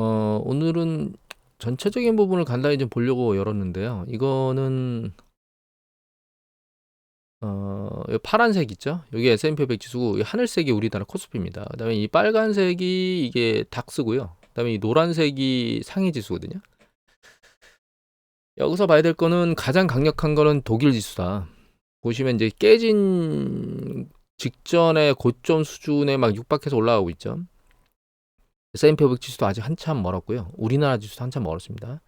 오늘은 전체적인 부분을 간단히 좀 보려고 열었는데요. 이거는 이 파란색 있죠? 여기 S&P 500 지수고 이 하늘색이 우리나라 코스피입니다. 그다음에 이 빨간색이 이게 닥스고요. 그다음에 이 노란색이 상해 지수거든요. 여기서 봐야 될 거는 가장 강력한 거는 독일 지수다. 보시면 이제 깨진 직전의 고점 수준에 막 육박해서 올라가고 있죠. S&P 500 지수도 아직 한참 멀었고요. 우리나라 지수도 한참 멀었습니다.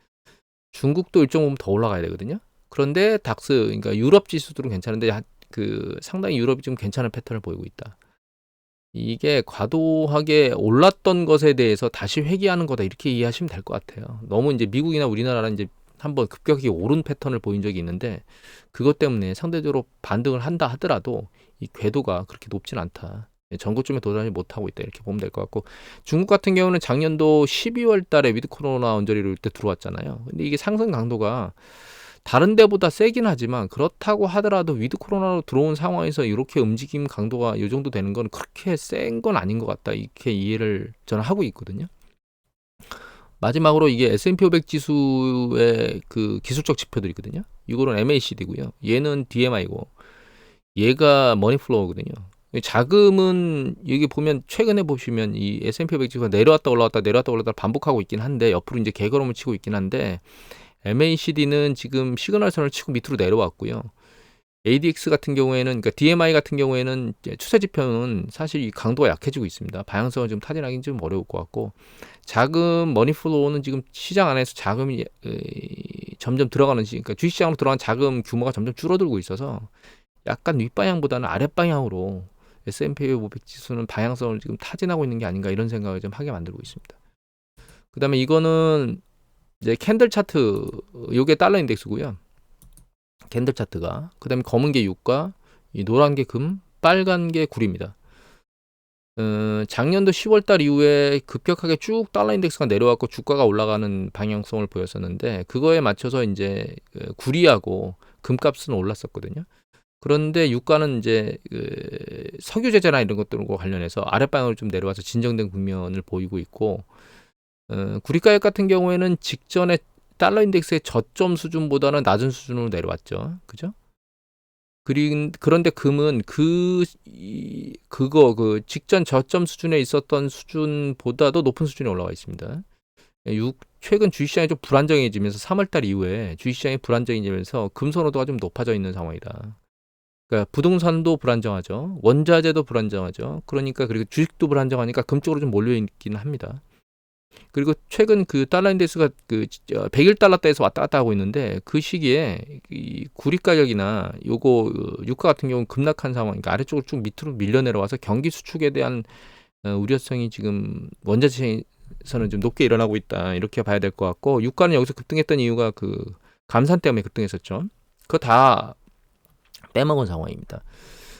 중국도 일정 부분 더 올라가야 되거든요. 그런데 닥스, 그러니까 유럽 지수들은 괜찮은데 상당히 유럽이 좀 괜찮은 패턴을 보이고 있다. 이게 과도하게 올랐던 것에 대해서 다시 회귀하는 거다 이렇게 이해하시면 될 것 같아요. 너무 이제 미국이나 우리나라는 이제 한번 급격하게 오른 패턴을 보인 적이 있는데 그것 때문에 상대적으로 반등을 한다 하더라도 이 궤도가 그렇게 높진 않다. 전고점에 도달하지 못하고 있다 이렇게 보면 될 것 같고, 중국 같은 경우는 작년도 12월 달에 위드 코로나 언저리로 때 들어왔잖아요. 근데 이게 상승 강도가 다른 데보다 세긴 하지만 그렇다고 하더라도 위드 코로나로 들어온 상황에서 이렇게 움직임 강도가 이 정도 되는 건 그렇게 센 건 아닌 것 같다 이렇게 이해를 저는 하고 있거든요. 마지막으로 이게 S&P 500 지수의 그 기술적 지표들이거든요. 이거는 MACD고요. 얘는 DMI고 얘가 머니플로우거든요. 자금은 여기 보면 최근에 보시면 이 S&P 500 지수가 내려왔다 올라왔다 내려왔다 올라왔다 반복하고 있긴 한데 옆으로 이제 개걸음을 치고 있긴 한데 MACD는 지금 시그널선을 치고 밑으로 내려왔고요. ADX 같은 경우에는, 그러니까 DMI 같은 경우에는 추세 지표는 사실 이 강도가 약해지고 있습니다. 방향성을 좀 타진하기는 좀 어려울 것 같고, 자금 머니플로우는 지금 시장 안에서 자금이 점점 들어가는 그러니까 주식시장으로 들어간 자금 규모가 점점 줄어들고 있어서 약간 윗방향보다는 아랫방향으로 S&P 500 지수는 방향성을 지금 타진하고 있는 게 아닌가 이런 생각을 좀 하게 만들고 있습니다. 그 다음에 이거는 이제 캔들 차트, 요게 달러 인덱스고요. 캔들 차트가. 그 다음에 검은 게 유가, 이 노란 게 금, 빨간 게 구리입니다. 작년도 10월달 이후에 급격하게 쭉 달러 인덱스가 내려왔고 주가가 올라가는 방향성을 보였었는데 그거에 맞춰서 이제 구리하고 금값은 올랐었거든요. 그런데 유가는 이제 석유 제재나 이런 것들과 관련해서 아랫방향으로 좀 내려와서 진정된 국면을 보이고 있고, 구리가격 같은 경우에는 직전에 달러 인덱스의 저점 수준보다는 낮은 수준으로 내려왔죠. 그죠? 그런데 금은 그 직전 저점 수준에 있었던 수준보다도 높은 수준에 올라와 있습니다. 최근 주식시장이 좀 불안정해지면서 3월달 이후에 주식시장이 불안정해지면서 금 선호도가 좀 높아져 있는 상황이다. 그러니까 부동산도 불안정하죠. 원자재도 불안정하죠. 그러니까 그리고 주식도 불안정하니까 금 쪽으로 좀 몰려 있긴 합니다. 그리고 최근 그 달러 인덱스가 그 100일 달러대에서 왔다 갔다 하고 있는데 그 시기에 이 구리 가격이나 요거 유가 같은 경우는 급락한 상황, 그러니까 아래쪽으로 쭉 밑으로 밀려 내려와서 경기 수축에 대한 우려성이 지금 원자재에서는 좀 높게 일어나고 있다 이렇게 봐야 될 것 같고, 유가는 여기서 급등했던 이유가 그 감산 때문에 급등했었죠. 그거 다 빼먹은 상황입니다.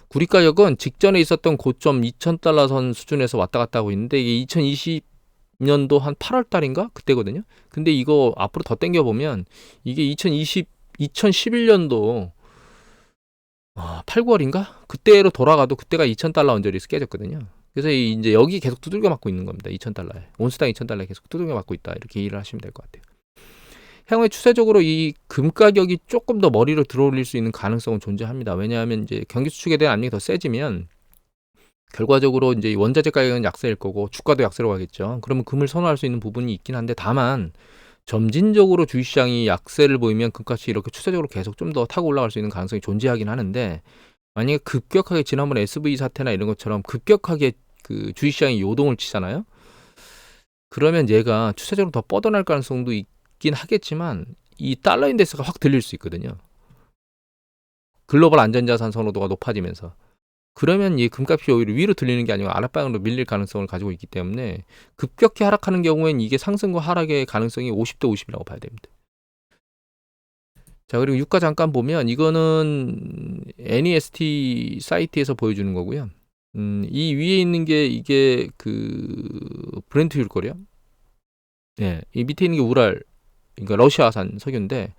구리 가격은 직전에 있었던 고점 2,000달러 선 수준에서 왔다 갔다 하고 있는데 이게 2020년도 한 8월 달인가 그때거든요. 근데 이거 앞으로 더 당겨 보면 이게 2011년도 8, 9월인가 그때로 돌아가도 그때가 2,000달러 언저리에서 깨졌거든요. 그래서 이제 여기 계속 두들겨 맞고 있는 겁니다. 2,000달러에 온수당 2,000달러에 계속 두들겨 맞고 있다 이렇게 이해를 하시면 될 것 같아요. 향후에 추세적으로 이 금 가격이 조금 더 머리로 들어올릴 수 있는 가능성은 존재합니다. 왜냐하면 이제 경기 수축에 대한 압력이 더 세지면 결과적으로 이제 원자재 가격은 약세일 거고 주가도 약세로 가겠죠. 그러면 금을 선호할 수 있는 부분이 있긴 한데, 다만 점진적으로 주식시장이 약세를 보이면 금값이 이렇게 추세적으로 계속 좀 더 타고 올라갈 수 있는 가능성이 존재하긴 하는데, 만약에 급격하게 지난번 SV 사태나 이런 것처럼 급격하게 그 주식시장이 요동을 치잖아요. 그러면 얘가 추세적으로 더 뻗어날 가능성도 있긴 하겠지만 이 달러 인덱스가 확 들릴 수 있거든요. 글로벌 안전자산 선호도가 높아지면서. 그러면 이 금값이 오히려 위로 들리는 게 아니고 아랫방향으로 밀릴 가능성을 가지고 있기 때문에 급격히 하락하는 경우에는 이게 상승과 하락의 가능성이 50대 50이라고 봐야 됩니다. 자, 그리고 유가 잠깐 보면 이거는 NEST 사이트에서 보여주는 거고요. 이 위에 있는 게 이게 그 브렌트 유가래요. 네, 이 밑에 있는 게 우랄, 그러니까 러시아산 석유인데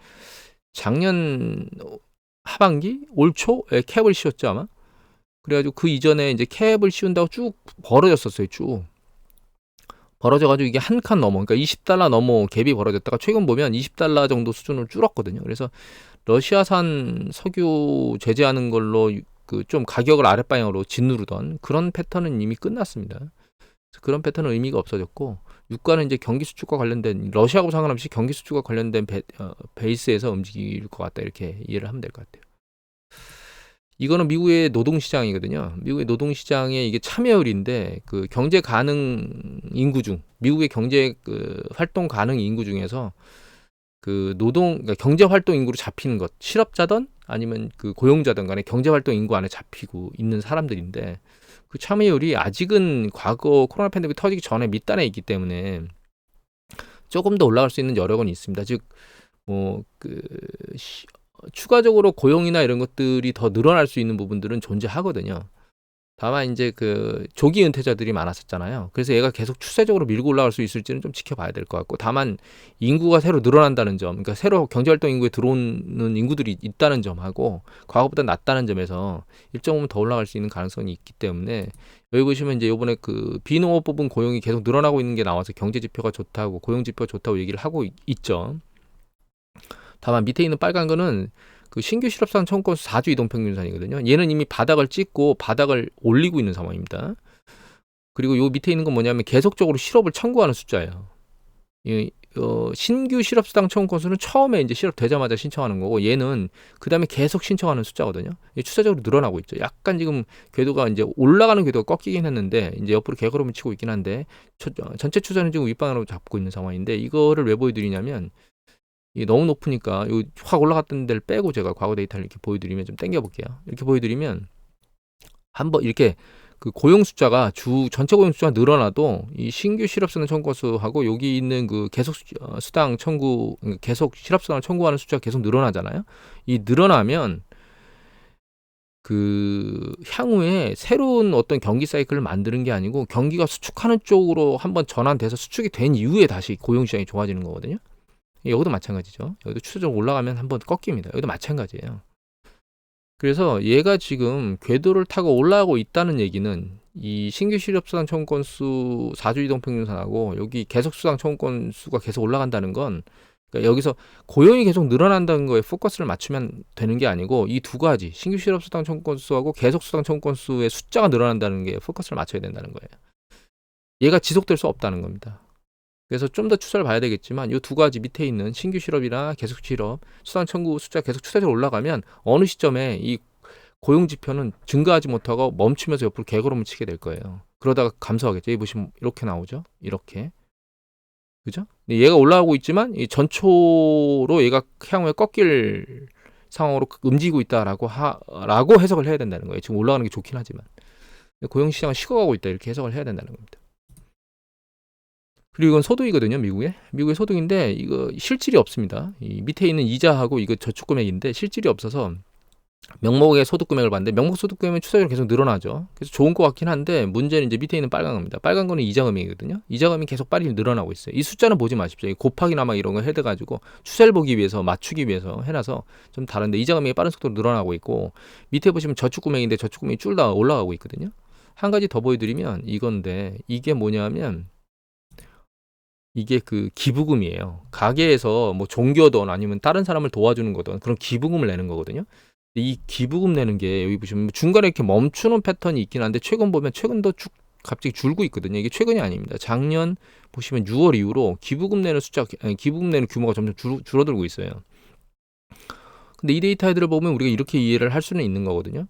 작년 하반기 올 초에 캡을 씌웠죠 아마. 그래가지고 그 이전에 이제 캡을 씌운다고 쭉 벌어졌었어요. 쭉 벌어져가지고 이게 한 칸 넘어, 그러니까 20달러 넘어 갭이 벌어졌다가 최근 보면 20달러 정도 수준으로 줄었거든요. 그래서 러시아산 석유 제재하는 걸로 그 좀 가격을 아랫방향으로 짓누르던 그런 패턴은 이미 끝났습니다. 그런 패턴은 의미가 없어졌고, 유가는 이제 경기 수축과 관련된, 러시아하고 상관없이 경기 수축과 관련된 베이스에서 움직일 것 같다, 이렇게 이해를 하면 될 것 같아요. 이거는 미국의 노동시장이거든요. 미국의 노동시장의 이게 참여율인데, 그 경제 가능 인구 중, 미국의 경제 그 활동 가능 인구 중에서 그 그러니까 경제 활동 인구로 잡히는 것, 실업자든 아니면 그 고용자든 간에 경제 활동 인구 안에 잡히고 있는 사람들인데, 그 참여율이 아직은 과거 코로나 팬데믹 터지기 전에 밑단에 있기 때문에 조금 더 올라갈 수 있는 여력은 있습니다. 즉, 그 추가적으로 고용이나 이런 것들이 더 늘어날 수 있는 부분들은 존재하거든요. 다만 이제 그 조기 은퇴자들이 많았었잖아요. 그래서 얘가 계속 추세적으로 밀고 올라갈 수 있을지는 좀 지켜봐야 될 것 같고, 다만 인구가 새로 늘어난다는 점, 그러니까 새로 경제활동 인구에 들어오는 인구들이 있다는 점하고 과거보다 낮다는 점에서 일정 부분 더 올라갈 수 있는 가능성이 있기 때문에, 여기 보시면 이제 이번에 그 비농업 부분 고용이 계속 늘어나고 있는 게 나와서 경제 지표가 좋다고, 고용 지표가 좋다고 얘기를 하고 있죠. 다만 밑에 있는 빨간 거는 그 신규 실업상 청구 건수 4주 이동평균선이거든요. 얘는 이미 바닥을 찍고 바닥을 올리고 있는 상황입니다. 그리고 요 밑에 있는 건 뭐냐면 계속적으로 실업을 청구하는 숫자예요. 신규 실업수당 청구 건수는 처음에 이제 실업 되자마자 신청하는 거고, 얘는 그 다음에 계속 신청하는 숫자거든요. 추세적으로 늘어나고 있죠. 약간 지금 궤도가 이제 올라가는 궤도가 꺾이긴 했는데, 이제 옆으로 개걸음을 치고 있긴 한데, 전체 추세는 지금 윗방향으로 잡고 있는 상황인데, 이거를 왜 보여드리냐면, 이게 너무 높으니까 확 올라갔던 데를 빼고 제가 과거 데이터를 이렇게 보여드리면, 좀 당겨볼게요. 이렇게 보여드리면 한번 이렇게 그 고용 숫자가 전체 고용 숫자가 늘어나도 이 신규 실업수당 청구 건수하고 여기 있는 그 계속 수당 청구, 계속 실업수당을 청구하는 숫자가 계속 늘어나잖아요. 이 늘어나면 그 향후에 새로운 어떤 경기 사이클을 만드는 게 아니고, 경기가 수축하는 쪽으로 한번 전환돼서 수축이 된 이후에 다시 고용 시장이 좋아지는 거거든요. 여기도 마찬가지죠. 여기도 추세적으로 올라가면 한번 꺾입니다. 여기도 마찬가지예요. 그래서 얘가 지금 궤도를 타고 올라가고 있다는 얘기는, 이 신규 실업수당 청구 건수 4주 이동평균선하고 여기 계속 수당 청구 건수가 계속 올라간다는 건, 그러니까 여기서 고용이 계속 늘어난다는 거에 포커스를 맞추면 되는 게 아니고, 이 두 가지 신규 실업수당 청구 건수하고 계속 수당 청구 건수의 숫자가 늘어난다는 게 포커스를 맞춰야 된다는 거예요. 얘가 지속될 수 없다는 겁니다. 그래서 좀 더 추세를 봐야 되겠지만, 이 두 가지 밑에 있는 신규 실업이나 계속 실업, 수당 청구 숫자 계속 추세적으로 올라가면 어느 시점에 이 고용 지표는 증가하지 못하고 멈추면서 옆으로 개걸음을 치게 될 거예요. 그러다가 감소하겠죠. 여기 보시면 이렇게 나오죠. 이렇게. 그죠? 얘가 올라가고 있지만 이 전초로 얘가 향후에 꺾일 상황으로 움직이고 있다라고 라고 해석을 해야 된다는 거예요. 지금 올라가는 게 좋긴 하지만 고용 시장은 식어가고 있다, 이렇게 해석을 해야 된다는 겁니다. 그리고 이건 소득이거든요. 미국의 소득인데 이거 실질이 없습니다. 이 밑에 있는 이자하고 이거 저축 금액인데 실질이 없어서 명목의 소득 금액을 봤는데, 명목 소득 금액은 추세적으로 계속 늘어나죠. 그래서 좋은 것 같긴 한데, 문제는 이제 밑에 있는 빨간 겁니다. 빨간 거는 이자 금액이거든요. 이자 금액이 계속 빨리 늘어나고 있어요. 이 숫자는 보지 마십시오. 곱하기나 막 이런 거 해가지고 추세를 보기 위해서, 맞추기 위해서 해놔서 좀 다른데, 이자 금액이 빠른 속도로 늘어나고 있고, 밑에 보시면 저축 금액인데 저축 금액이 줄다 올라가고 있거든요. 한 가지 더 보여드리면 이건데, 이게 뭐냐면 이게 그 기부금이에요. 가게에서 뭐 종교든 아니면 다른 사람을 도와주는 거든 그런 기부금을 내는 거거든요. 이 기부금 내는 게 여기 보시면 중간에 이렇게 멈추는 패턴이 있긴 한데, 최근 보면 최근도 쭉 갑자기 줄고 있거든요. 이게 최근이 아닙니다. 작년 보시면 6월 이후로 기부금 내는 기부금 내는 규모가 점점 줄어들고 있어요. 근데 이 데이터들을 보면 우리가 이렇게 이해를 할 수는 있는 거거든요.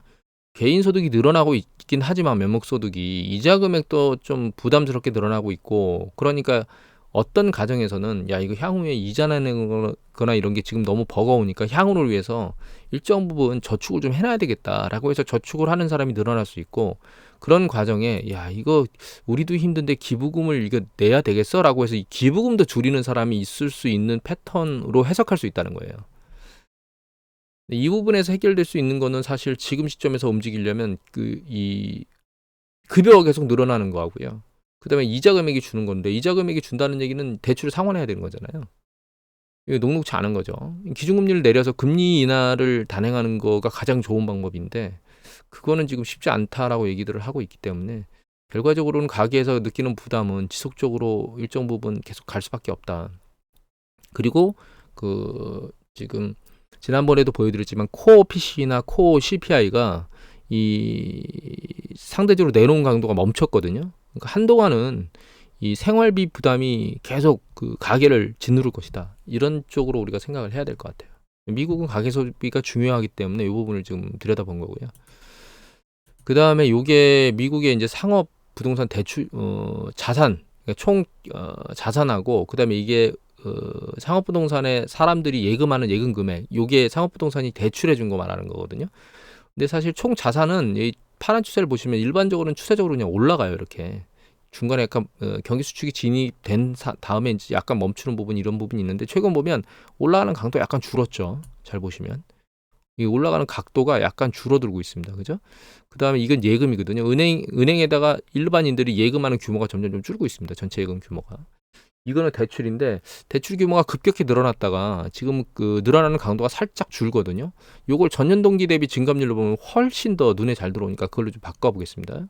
개인 소득이 늘어나고 있긴 하지만 명목 소득이 이자 금액도 좀 부담스럽게 늘어나고 있고, 그러니까 어떤 가정에서는 야, 이거 향후에 이자 내는 거나 이런 게 지금 너무 버거우니까 향후를 위해서 일정 부분 저축을 좀 해놔야 되겠다라고 해서 저축을 하는 사람이 늘어날 수 있고, 그런 과정에 야, 이거 우리도 힘든데 기부금을 이거 내야 되겠어라고 해서 이 기부금도 줄이는 사람이 있을 수 있는 패턴으로 해석할 수 있다는 거예요. 이 부분에서 해결될 수 있는 거는 사실 지금 시점에서 움직이려면 이 급여가 계속 늘어나는 거하고요. 그다음에 이자 금액이 주는 건데, 이자 금액이 준다는 얘기는 대출을 상환해야 되는 거잖아요. 이거 녹록치 않은 거죠. 기준금리를 내려서 금리 인하를 단행하는 거가 가장 좋은 방법인데, 그거는 지금 쉽지 않다라고 얘기들을 하고 있기 때문에 결과적으로는 가계에서 느끼는 부담은 지속적으로 일정 부분 계속 갈 수밖에 없다. 그리고 지금 지난번에도 보여드렸지만 코어 PC나 코어 CPI가 이 상대적으로 내놓은 강도가 멈췄거든요. 그러니까 한동안은 이 생활비 부담이 계속 가계를 짓누를 것이다. 이런 쪽으로 우리가 생각을 해야 될 것 같아요. 미국은 가계 소비가 중요하기 때문에 이 부분을 지금 들여다본 거고요. 그 다음에 요게 미국의 이제 상업 부동산 대출 자산, 그러니까 총 자산하고 그 다음에 이게 상업 부동산에 사람들이 예금하는 예금 금액, 요게 상업 부동산이 대출해 준 거 말하는 거거든요. 근데 사실 총 자산은 이 파란 추세를 보시면 일반적으로는 추세적으로 그냥 올라가요. 이렇게 중간에 약간 경기 수축이 진입된 다음에 이제 약간 멈추는 부분, 이런 부분이 있는데 최근 보면 올라가는 강도 약간 줄었죠. 잘 보시면 이 올라가는 각도가 약간 줄어들고 있습니다. 그죠? 그 다음에 이건 예금이거든요. 은행에다가 일반인들이 예금하는 규모가 점점 좀 줄고 있습니다. 전체 예금 규모가. 이거는 대출인데 대출 규모가 급격히 늘어났다가 지금 늘어나는 강도가 살짝 줄거든요. 요걸 전년 동기 대비 증감률로 보면 훨씬 더 눈에 잘 들어오니까 그걸로 좀 바꿔보겠습니다.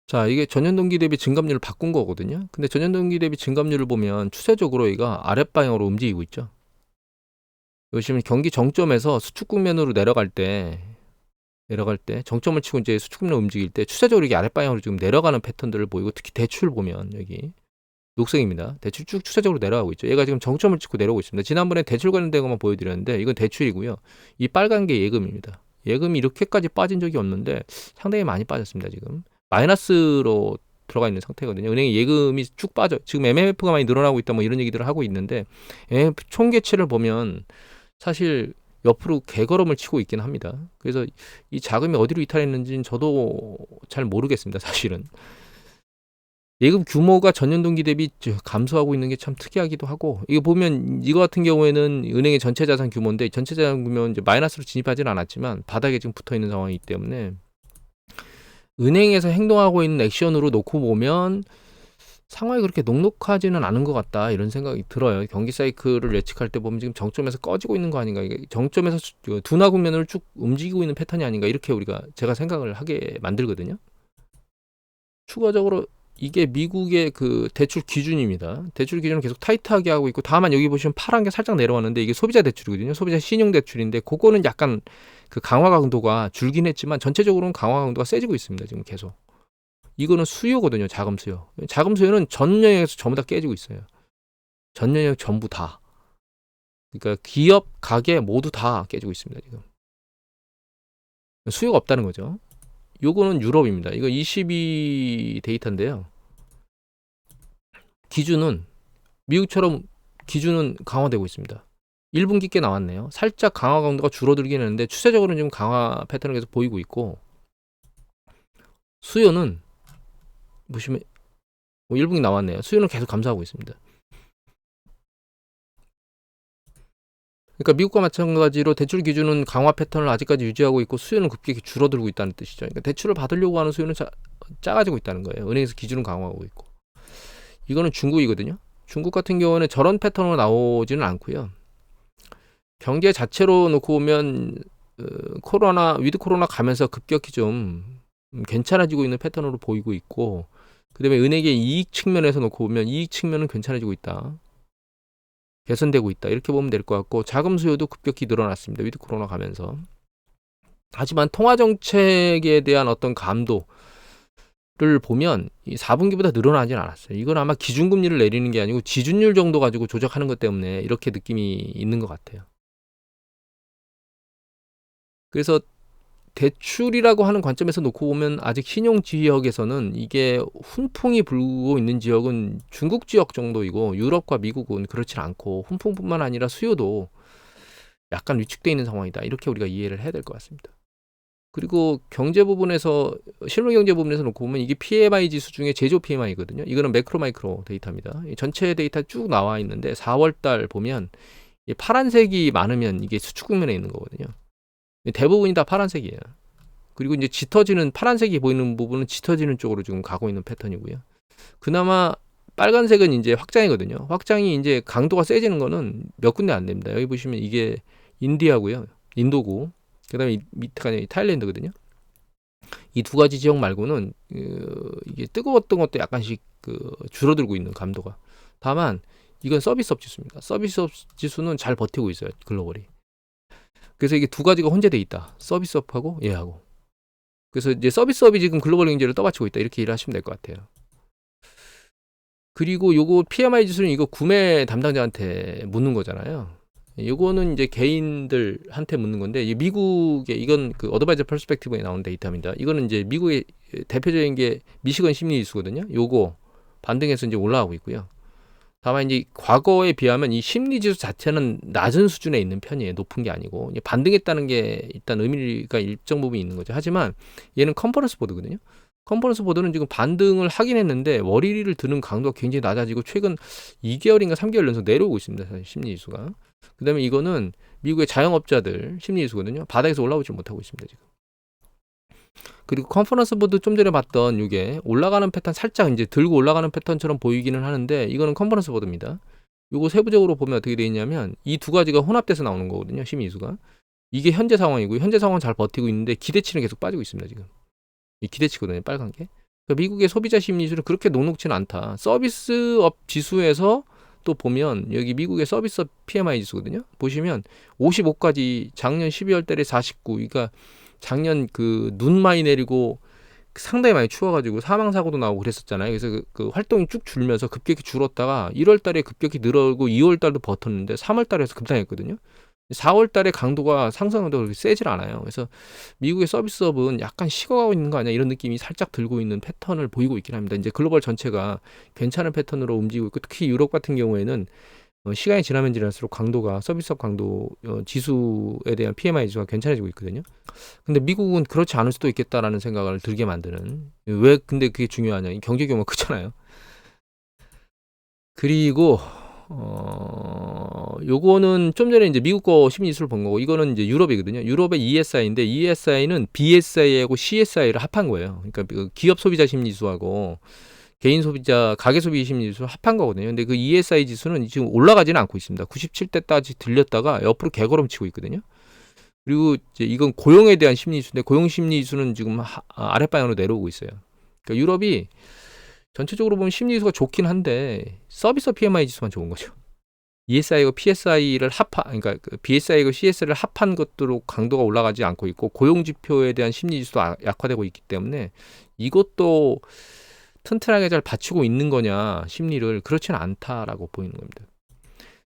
자, 이게 전년 동기 대비 증감률을 바꾼 거거든요. 근데 전년 동기 대비 증감률을 보면 추세적으로 이가 아랫방향으로 움직이고 있죠. 보시면 경기 정점에서 수축 국면으로 내려갈 때 정점을 치고 이제 수축 국면으로 움직일 때 추세적으로 이게 아랫방향으로 지금 내려가는 패턴들을 보이고, 특히 대출 보면 여기 녹색입니다. 대출 쭉 추세적으로 내려가고 있죠. 얘가 지금 정점을 찍고 내려오고 있습니다. 지난번에 대출 관련된 것만 보여드렸는데 이건 대출이고요. 이 빨간 게 예금입니다. 예금이 이렇게까지 빠진 적이 없는데 상당히 많이 빠졌습니다. 지금 마이너스로 들어가 있는 상태거든요. 은행이 예금이 쭉 빠져. 지금 MMF가 많이 늘어나고 있다 뭐 이런 얘기들을 하고 있는데 MMF 총계치를 보면 사실 옆으로 개걸음을 치고 있긴 합니다. 그래서 이 자금이 어디로 이탈했는지는 저도 잘 모르겠습니다. 사실은. 예금 규모가 전년 동기 대비 감소하고 있는 게 참 특이하기도 하고, 이거 보면 이거 같은 경우에는 은행의 전체 자산 규모인데 전체 자산 규모는 이제 마이너스로 진입하지는 않았지만 바닥에 지금 붙어 있는 상황이기 때문에 은행에서 행동하고 있는 액션으로 놓고 보면 상황이 그렇게 녹록하지는 않은 것 같다, 이런 생각이 들어요. 경기 사이클을 예측할 때 보면 지금 정점에서 꺼지고 있는 거 아닌가, 이게 정점에서 둔화 국면을 쭉 움직이고 있는 패턴이 아닌가, 이렇게 제가 생각을 하게 만들거든요. 추가적으로 이게 미국의 대출 기준입니다. 대출 기준은 계속 타이트하게 하고 있고, 다만 여기 보시면 파란 게 살짝 내려왔는데 이게 소비자 대출이거든요. 소비자 신용 대출인데 그거는 약간 강화 강도가 줄긴 했지만 전체적으로는 강화 강도가 세지고 있습니다. 지금 계속. 이거는 수요거든요. 자금 수요. 자금 수요는 전 영역에서 전부 다 깨지고 있어요. 전 영역 전부 다. 그러니까 기업, 가게 모두 다 깨지고 있습니다. 지금. 수요가 없다는 거죠. 요거는 유럽입니다. 이거 22 데이터인데요. 기준은 미국처럼 기준은 강화되고 있습니다. 1분기 꽤 나왔네요. 살짝 강화 강도가 줄어들긴 했는데 추세적으로는 지금 강화 패턴을 계속 보이고 있고, 수요는 보시면 1분기 나왔네요. 수요는 계속 감소하고 있습니다. 그러니까 미국과 마찬가지로 대출 기준은 강화 패턴을 아직까지 유지하고 있고 수요는 급격히 줄어들고 있다는 뜻이죠. 그러니까 대출을 받으려고 하는 수요는 작아지고 있다는 거예요. 은행에서 기준은 강화하고 있고. 이거는 중국이거든요. 중국 같은 경우는 저런 패턴으로 나오지는 않고요. 경제 자체로 놓고 보면 위드 코로나 가면서 급격히 좀 괜찮아지고 있는 패턴으로 보이고 있고, 그 다음에 은행의 이익 측면에서 놓고 보면 이익 측면은 괜찮아지고 있다, 개선되고 있다, 이렇게 보면 될 것 같고, 자금 수요도 급격히 늘어났습니다. 위드 코로나 가면서. 하지만 통화정책에 대한 어떤 감도를 보면 이 4분기보다 늘어나진 않았어요. 이건 아마 기준금리를 내리는 게 아니고 지준율 정도 가지고 조작하는 것 때문에 이렇게 느낌이 있는 것 같아요. 그래서 대출이라고 하는 관점에서 놓고 보면 아직 신용 지역에서는 이게 훈풍이 불고 있는 지역은 중국 지역 정도이고, 유럽과 미국은 그렇지 않고 훈풍뿐만 아니라 수요도 약간 위축되어 있는 상황이다, 이렇게 우리가 이해를 해야 될 것 같습니다. 그리고 경제 부분에서, 실물 경제 부분에서 놓고 보면 이게 PMI 지수 중에 제조 PMI거든요. 이거는 매크로 마이크로 데이터입니다. 전체 데이터 쭉 나와 있는데 4월달 보면 파란색이 많으면 이게 수축 국면에 있는 거거든요. 대부분이 다 파란색이에요. 그리고 이제 짙어지는, 파란색이 보이는 부분은 짙어지는 쪽으로 지금 가고 있는 패턴이고요. 그나마 빨간색은 이제 확장이거든요. 확장이 이제 강도가 세지는 거는 몇 군데 안 됩니다. 여기 보시면 이게 인디아고요. 인도고. 그 다음에 밑에가 타일랜드거든요. 이 두 가지 지역 말고는 이게 뜨거웠던 것도 약간씩 줄어들고 있는 감도가. 다만 이건 서비스업 지수입니다. 서비스업 지수는 잘 버티고 있어요, 글로벌이. 그래서 이게 두 가지가 혼재돼 있다. 서비스업하고 얘하고. 그래서 이제 서비스업이 지금 글로벌 경제를 떠받치고 있다. 이렇게 이해하시면 될 것 같아요. 그리고 요거 PMI 지수는 이거 구매 담당자한테 묻는 거잖아요. 요거는 이제 개인들한테 묻는 건데, 미국의 이건 어드바이저 퍼스펙티브에 나온 데이터입니다. 이거는 이제 미국의 대표적인 게 미시건 심리 지수거든요. 요거 반등해서 이제 올라가고 있고요. 다만 이제 과거에 비하면 이 심리 지수 자체는 낮은 수준에 있는 편이에요. 높은 게 아니고. 반등했다는 게 일단 의미가 일정 부분 있는 거죠. 하지만 얘는 컨퍼런스 보드거든요. 컨퍼런스 보드는 지금 반등을 하긴 했는데 월일을 드는 강도가 굉장히 낮아지고 최근 2개월인가 3개월 연속 내려오고 있습니다. 사실 심리 지수가. 그다음에 이거는 미국의 자영업자들 심리 지수거든요. 바닥에서 올라오지 못하고 있습니다, 지금. 그리고 컨퍼런스 보드 좀 전에 봤던 이게 올라가는 패턴 살짝 이제 들고 올라가는 패턴처럼 보이기는 하는데 이거는 컨퍼런스 보드입니다. 이거 세부적으로 보면 어떻게 되어 있냐면 이 두 가지가 혼합돼서 나오는 거거든요. 심리 지수가. 이게 현재 상황이고 현재 상황은 잘 버티고 있는데 기대치는 계속 빠지고 있습니다, 지금. 이 기대치거든요, 빨간 게. 그러니까 미국의 소비자 심리 지수는 그렇게 녹록지는 않다. 서비스업 지수에서 또 보면 여기 미국의 서비스업 PMI 지수거든요. 보시면 55까지 작년 12월 달에 49. 그러니까 작년 눈 많이 내리고 상당히 많이 추워가지고 사망사고도 나오고 그랬었잖아요. 그래서 그 활동이 쭉 줄면서 급격히 줄었다가 1월 달에 급격히 늘어나고 2월 달도 버텼는데 3월 달에서 급상했거든요. 4월 달에 강도가 상승도 그렇게 세질 않아요. 그래서 미국의 서비스업은 약간 식어가고 있는 거 아니야 이런 느낌이 살짝 들고 있는 패턴을 보이고 있긴 합니다. 이제 글로벌 전체가 괜찮은 패턴으로 움직이고 있고 특히 유럽 같은 경우에는 시간이 지나면 지날수록 강도가 서비스업 강도 지수에 대한 PMI 지수가 괜찮아지고 있거든요. 근데 미국은 그렇지 않을 수도 있겠다라는 생각을 들게 만드는. 왜 근데 그게 중요하냐? 경제 규모가 크잖아요. 그리고 요거는 좀 전에 이제 미국 거 심리지수를 본 거고 이거는 이제 유럽이거든요. 유럽의 ESI인데 ESI는 BSI하고 CSI를 합한 거예요. 그러니까 기업 소비자 심리지수하고 개인 소비자 가계 소비 심리지수 합한 거거든요. 근데 그 ESI 지수는 지금 올라가지는 않고 있습니다. 97대까지 들렸다가 옆으로 개걸음치고 있거든요. 그리고 이제 이건 고용에 대한 심리지수인데 고용 심리지수는 지금 아랫방향으로 내려오고 있어요. 그러니까 유럽이 전체적으로 보면 심리지수가 좋긴 한데 서비스 PMI 지수만 좋은 거죠. ESI와 PSI를 그러니까 BSI와 CSI를 합한 것들로 강도가 올라가지 않고 있고 고용 지표에 대한 심리지수도 약화되고 있기 때문에 이것도 튼튼하게 잘 받치고 있는 거냐 심리를 그렇지는 않다라고 보이는 겁니다.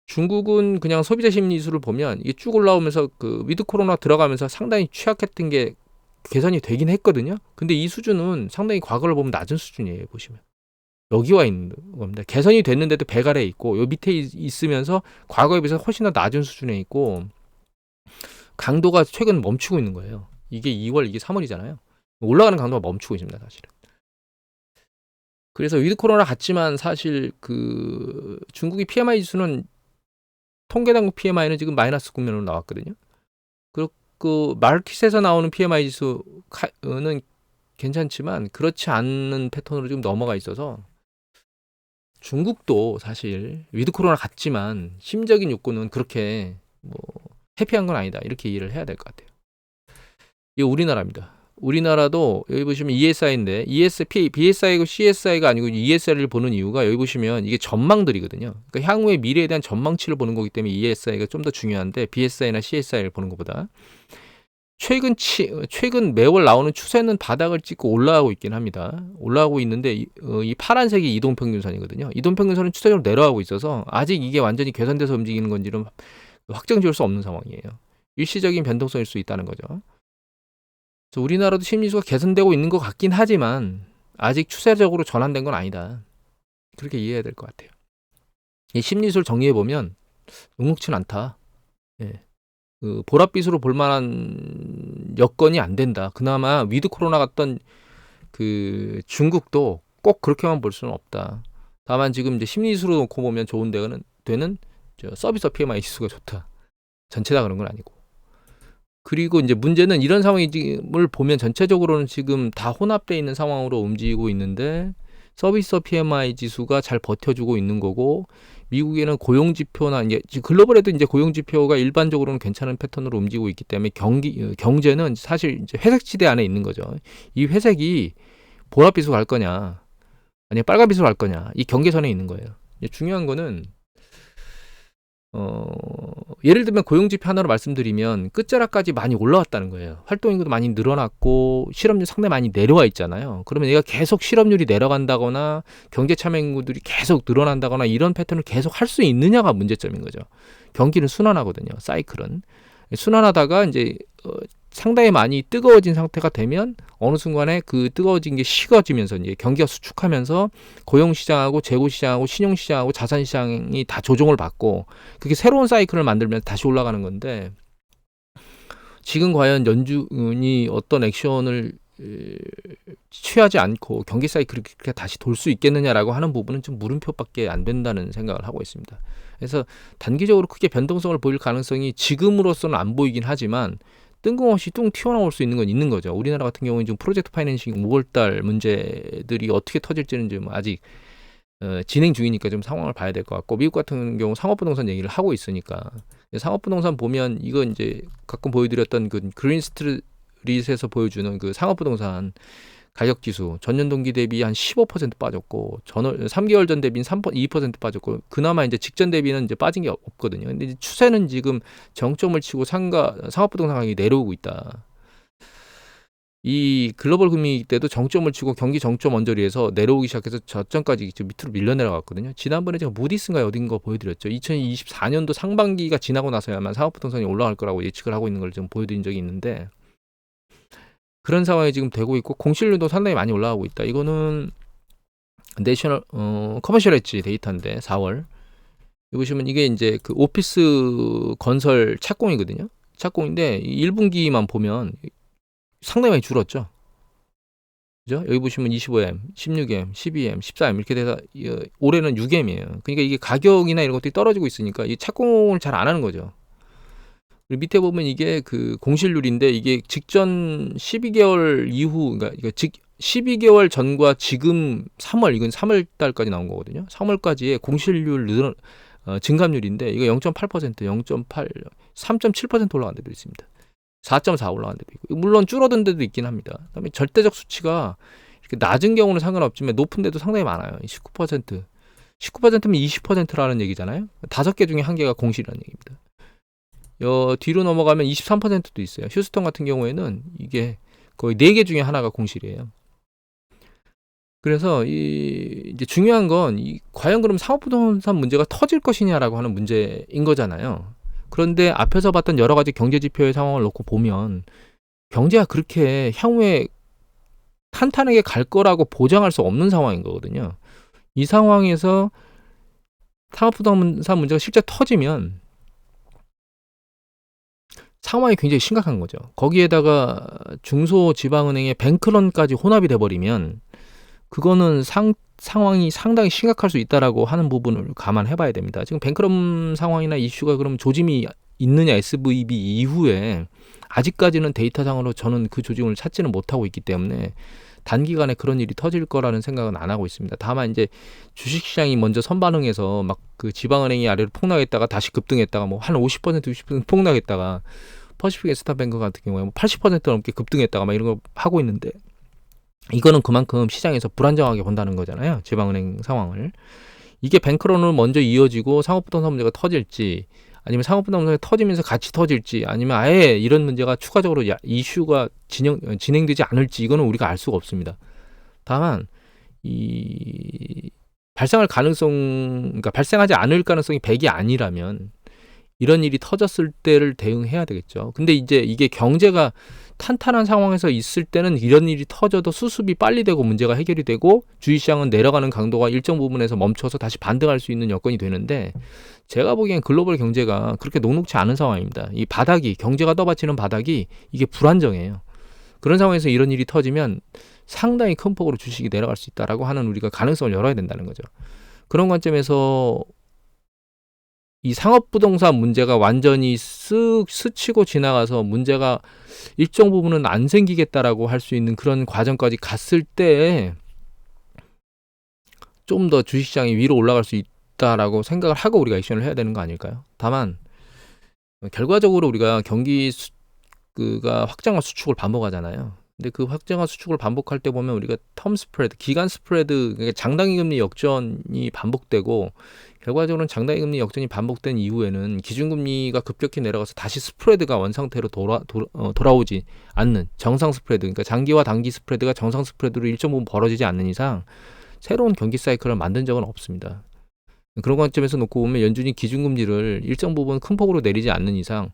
중국은 그냥 소비자 심리지수를 보면 이게 쭉 올라오면서 위드 코로나 들어가면서 상당히 취약했던 게 개선이 되긴 했거든요. 근데 이 수준은 상당히 과거를 보면 낮은 수준이에요. 보시면 여기 와 있는 겁니다. 개선이 됐는데도 백 아래에 있고 요 밑에 있으면서 과거에 비해서 훨씬 더 낮은 수준에 있고 강도가 최근 멈추고 있는 거예요. 이게 2월 이게 3월이잖아요. 올라가는 강도가 멈추고 있습니다. 사실은. 그래서 위드 코로나 같지만 사실 중국의 PMI 지수는 통계당국 PMI는 지금 마이너스 국면으로 나왔거든요. 그리고 마켓에서 나오는 PMI 지수는 괜찮지만 그렇지 않는 패턴으로 지금 넘어가 있어서 중국도 사실 위드 코로나 같지만 심적인 욕구는 그렇게 해피한 건 아니다. 이렇게 이해를 해야 될 것 같아요. 이게 우리나라입니다. 우리나라도 여기 보시면 ESI인데 BSI고 CSI가 아니고 ESI를 보는 이유가 여기 보시면 이게 전망들이거든요. 그러니까 향후의 미래에 대한 전망치를 보는 거기 때문에 ESI가 좀 더 중요한데 BSI나 CSI를 보는 것보다 최근 매월 나오는 추세는 바닥을 찍고 올라가고 있긴 합니다. 올라가고 있는데 이 파란색이 이동평균선이거든요. 이동평균선은 추세적으로 내려가고 있어서 아직 이게 완전히 개선돼서 움직이는 건지는 확정 지을 수 없는 상황이에요. 일시적인 변동성일 수 있다는 거죠. 그래서 우리나라도 심리지수가 개선되고 있는 것 같긴 하지만 아직 추세적으로 전환된 건 아니다. 그렇게 이해해야 될 것 같아요. 이 심리지수를 정리해보면 녹록치는 않다. 예. 보랏빛으로 볼 만한 여건이 안 된다. 그나마 위드 코로나 같던 중국도 꼭 그렇게만 볼 수는 없다. 다만 지금 이제 심리지수로 놓고 보면 좋은 데는 서비스 PMI 지수가 좋다. 전체 다 그런 건 아니고. 그리고 이제 문제는 이런 상황을 보면 전체적으로는 지금 다 혼합되어 있는 상황으로 움직이고 있는데 서비스 PMI 지수가 잘 버텨주고 있는 거고, 미국에는 고용 지표나 이제 글로벌에도 이제 고용 지표가 일반적으로는 괜찮은 패턴으로 움직이고 있기 때문에 경제는 사실 이제 회색 지대 안에 있는 거죠. 이 회색이 보랏빛으로 갈 거냐, 아니면 빨간빛으로 갈 거냐, 이 경계선에 있는 거예요. 중요한 거는 예를 들면 고용지표 하나로 말씀드리면 끝자락까지 많이 올라왔다는 거예요. 활동인구도 많이 늘어났고 실업률 상당히 많이 내려와 있잖아요. 그러면 얘가 계속 실업률이 내려간다거나 경제 참여 인구들이 계속 늘어난다거나 이런 패턴을 계속 할 수 있느냐가 문제점인 거죠. 경기는 순환하거든요. 사이클은. 순환하다가 이제 상당히 많이 뜨거워진 상태가 되면 어느 순간에 그 뜨거워진 게 식어지면서 이제 경기가 수축하면서 고용시장하고 재고시장하고 신용시장하고 자산시장이 다 조정을 받고 그게 새로운 사이클을 만들면 다시 올라가는 건데, 지금 과연 연준이 어떤 액션을 취하지 않고 경기 사이클이 그렇게 다시 돌 수 있겠느냐라고 하는 부분은 좀 물음표밖에 안 된다는 생각을 하고 있습니다. 그래서 단기적으로 크게 변동성을 보일 가능성이 지금으로서는 안 보이긴 하지만 뜬금없이 뚱 튀어나올 수 있는 건 있는 거죠. 우리나라 같은 경우는 지금 프로젝트 파이낸싱 5월달 문제들이 어떻게 터질지는 좀 아직 진행 중이니까 좀 상황을 봐야 될 것 같고, 미국 같은 경우 상업부동산 얘기를 하고 있으니까 상업부동산 보면 이거 이제 가끔 보여드렸던 그 그린스트릿에서 보여주는 그 상업부동산 가격지수 전년 동기 대비 한 15% 빠졌고 3개월 전 대비는 2% 빠졌고, 그나마 이제 직전 대비는 이제 빠진 게 없거든요. 근데 이제 추세는 지금 정점을 치고 상업부동산 가격이 내려오고 있다. 이 글로벌 금리 때도 정점을 치고 경기 정점 언저리에서 내려오기 시작해서 저점까지 밑으로 밀려 내려갔거든요. 지난번에 제가 무디스인가 어딘가 보여드렸죠. 2024년도 상반기가 지나고 나서야만 상업부동산이 올라갈 거라고 예측을 하고 있는 걸 좀 보여드린 적이 있는데, 그런 상황이 지금 되고 있고 공실률도 상당히 많이 올라가고 있다. 이거는 내셔널 커머셜 엣지 데이터인데 4월 보시면 이게 이제 그 오피스 건설 착공이거든요. 착공인데 1분기만 보면 상당히 많이 줄었죠. 그죠? 여기 보시면 25M, 16M, 12M, 14M 이렇게 돼서 올해는 6M이에요. 그러니까 이게 가격이나 이런 것들이 떨어지고 있으니까 이 착공을 잘 안 하는 거죠. 그리고 밑에 보면 이게 그 공실률인데 이게 직전 12개월 이후, 그러니까 12개월 전과 지금 3월, 이건 3월 달까지 나온 거거든요. 3월까지의 공실률 증감률인데 이거 0.8%, 0.8, 3.7% 올라간 데도 있습니다. 4.4 올라간 데도 있고, 물론 줄어든 데도 있긴 합니다. 그다음에 절대적 수치가 이렇게 낮은 경우는 상관없지만 높은 데도 상당히 많아요. 19%, 19%면 20%라는 얘기잖아요. 5개 중에 1개가 공실이라는 얘기입니다. 뒤로 넘어가면 23%도 있어요. 휴스턴 같은 경우에는 이게 거의 4개 중에 하나가 공실이에요. 그래서 이제 중요한 건 과연 그럼 상업부동산 문제가 터질 것이냐라고 하는 문제인 거잖아요. 그런데 앞에서 봤던 여러 가지 경제 지표의 상황을 놓고 보면 경제가 그렇게 향후에 탄탄하게 갈 거라고 보장할 수 없는 상황인 거거든요. 이 상황에서 상업부동산 문제가 실제 터지면 상황이 굉장히 심각한 거죠. 거기에다가 중소지방은행의 뱅크런까지 혼합이 돼버리면 그거는 상황이 상당히 심각할 수 있다라고 하는 부분을 감안해 봐야 됩니다. 지금 뱅크런 상황이나 이슈가 그럼 조짐이 있느냐, SVB 이후에 아직까지는 데이터상으로 저는 그 조짐을 찾지는 못하고 있기 때문에 단기간에 그런 일이 터질 거라는 생각은 안 하고 있습니다. 다만 이제 주식시장이 먼저 선반응해서 막 그 지방은행이 아래로 폭락했다가 다시 급등했다가 뭐 한 50%, 60% 폭락했다가 퍼시픽 에스타뱅크 같은 경우에 뭐 80% 넘게 급등했다가 막 이런 거 하고 있는데, 이거는 그만큼 시장에서 불안정하게 본다는 거잖아요. 지방은행 상황을. 이게 뱅크런으로 먼저 이어지고 상업부동산 문제가 터질지, 아니면 상업부동산이 터지면서 같이 터질지, 아니면 아예 이런 문제가 추가적으로 이슈가 진행되지 않을지, 이거는 우리가 알 수가 없습니다. 다만 그러니까 발생하지 않을 가능성이 100이 아니라면 이런 일이 터졌을 때를 대응해야 되겠죠. 근데 이제 이게 경제가 탄탄한 상황에서 있을 때는 이런 일이 터져도 수습이 빨리 되고 문제가 해결이 되고 주식시장은 내려가는 강도가 일정 부분에서 멈춰서 다시 반등할 수 있는 여건이 되는데, 제가 보기엔 글로벌 경제가 그렇게 녹록치 않은 상황입니다. 이 바닥이, 경제가 떠받치는 바닥이 이게 불안정해요. 그런 상황에서 이런 일이 터지면 상당히 큰 폭으로 주식이 내려갈 수 있다라고 하는 우리가 가능성을 열어야 된다는 거죠. 그런 관점에서 이 상업부동산 문제가 완전히 쓱 스치고 지나가서 문제가 일정 부분은 안 생기겠다라고 할 수 있는 그런 과정까지 갔을 때 좀 더 주식시장이 위로 올라갈 수 있다라고 생각을 하고 우리가 액션을 해야 되는 거 아닐까요? 다만 결과적으로 우리가 그가 확장화 수축을 반복하잖아요. 근데 그 확장화 수축을 반복할 때 보면 우리가 텀 스프레드, 기간 스프레드, 그러니까 장단기 금리 역전이 반복되고 결과적으로는 장단기 금리 역전이 반복된 이후에는 기준금리가 급격히 내려가서 다시 스프레드가 원상태로 돌아오지 않는 정상 스프레드, 그러니까 장기와 단기 스프레드가 정상 스프레드로 일정 부분 벌어지지 않는 이상 새로운 경기 사이클을 만든 적은 없습니다. 그런 관점에서 놓고 보면 연준이 기준금리를 일정 부분 큰 폭으로 내리지 않는 이상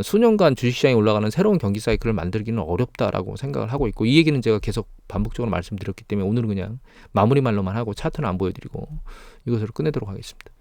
수년간 주식시장이 올라가는 새로운 경기 사이클을 만들기는 어렵다라고 생각을 하고 있고, 이 얘기는 제가 계속 반복적으로 말씀드렸기 때문에 오늘은 그냥 마무리 말로만 하고 차트는 안 보여드리고 이것으로 끝내도록 하겠습니다.